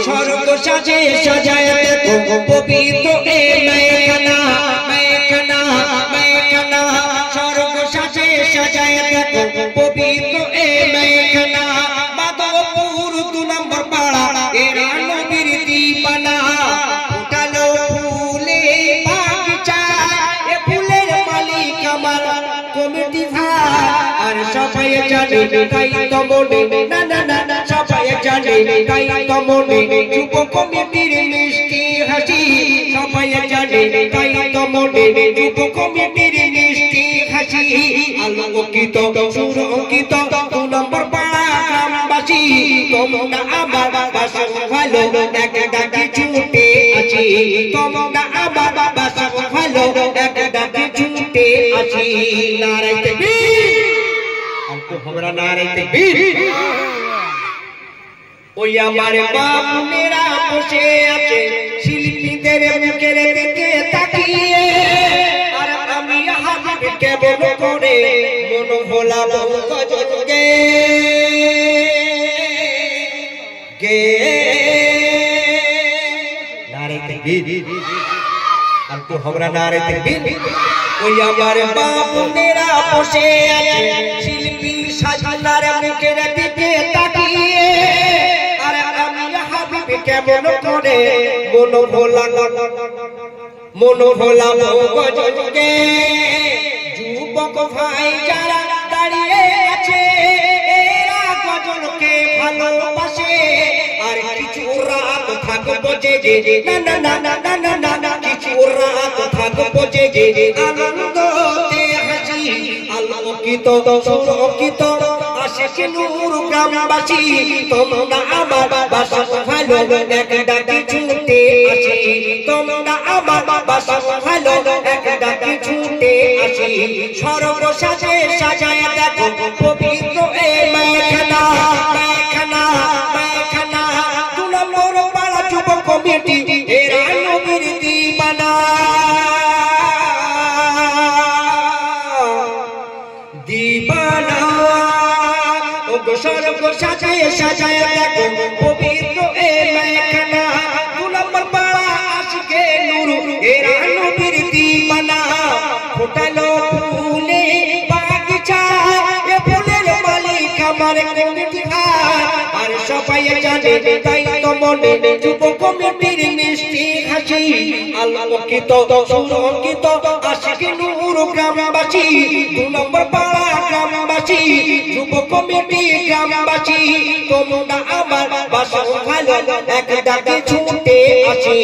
স্বর্গ সাজে সাজায় দেখো পবিত্র এ মেখানা মেখানা মেখানা স্বর্গ সাজে সাজায় দেখো পবিত্র এ মেখানা মাধবপুর 2 নম্বর পাড়া এরা নবীর দিবানা উঠালো ফুলে বাগিচা এ ফুলের মালিক আমার কমিটি ভাই আর সবাই জানে তাই তো মনে না না না সবাই জানে তাই তো মনে যুব কমিটির মিষ্টি হাসি সবাই জানে তাই তো মনে যুব কমিটির মিষ্টি হাসি আলোকিত সুরঙ্কিত 2 নম্বর পাড়া গ্রামবাসী তোমরা আমার বাসা ভালো এক ডাকি ছুটে আছি তোমরা আমার বাসা ভালো এক ডাকি ছুটে আছি নারায়ে তাকবীর তো हमरा নারে তাকবীর ওই আমার বাপনেরা বসে আছে শিল্পীদের মুখের দিকে তাকিয়ে আর আমি হাবিব কেমন করে মন ভোলাবো গজল গে গে নারে তাকবীর আর তো हमरा নারে তাকবীর ওই আমার বাপনেরা বসে আছে শিল্পী সাজনার মুখের দিকে তাকিয়ে আর আমি হাবিব কেমন করে মন ভোলাবো গজল গে যুবক ভাই যারা দাঁড়িয়ে আছে এরা গজলকে ভালোবাসে আর কিছু রাত থাকবো জেগে না না না না না না না কিছু রাত থাকবো জেগে আনন্দতে হাসি আলোকিত সুরক্ষিত আশিক নূর গ্রামবাসী তোমরা আমার বাসা ভালো এক ডাকি ছুটে আসি তোমরা আমার বাসা ভালো এক ডাকি ছুটে আসি স্বর্গ সাজে সাজায় দেখো পবিত্র এ মেখানা মেখানা মেখানা 2 নম্বর পাড়া যুব কমিটি এরা নবীর দিবানা দিবানা ও স্বর্গ সাজে সাজায় দেখো পবিত্র এ মেখানা 2 নম্বর পাড়া আশিকে নূর এরা নবীর দিবানা ফোটালো ফুলে বাগিচা এ ফুলের মালিক আমার কমিটি আর সবাই জানে তাই তো মনে যুব কমিটির মিষ্টি হাসি আলোকিত সুরঙ্কিত আশিক নূর গ্রামবাসী 2 নম্বর পাড়া গ্রামবাসী যুব কমিটি গ্রামবাসী তোমরা আমার বাসা ভালো এক ডাকে ছুটে আসি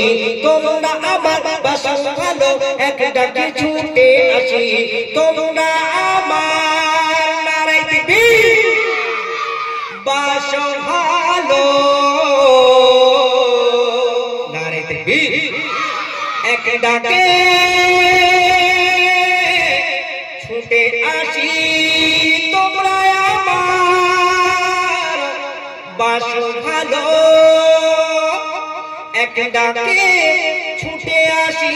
তোমরা আমার বাসা ভালো এক ডাকে ছুটে আসি তোমরা আমার নারায়ে তাকবীর বাসা ভালো নারায়ে তাকবীর এক ডাকে ছুটে আসি তোমরা আমার বাসা ভালো এক ডাকে ছুটে আসি।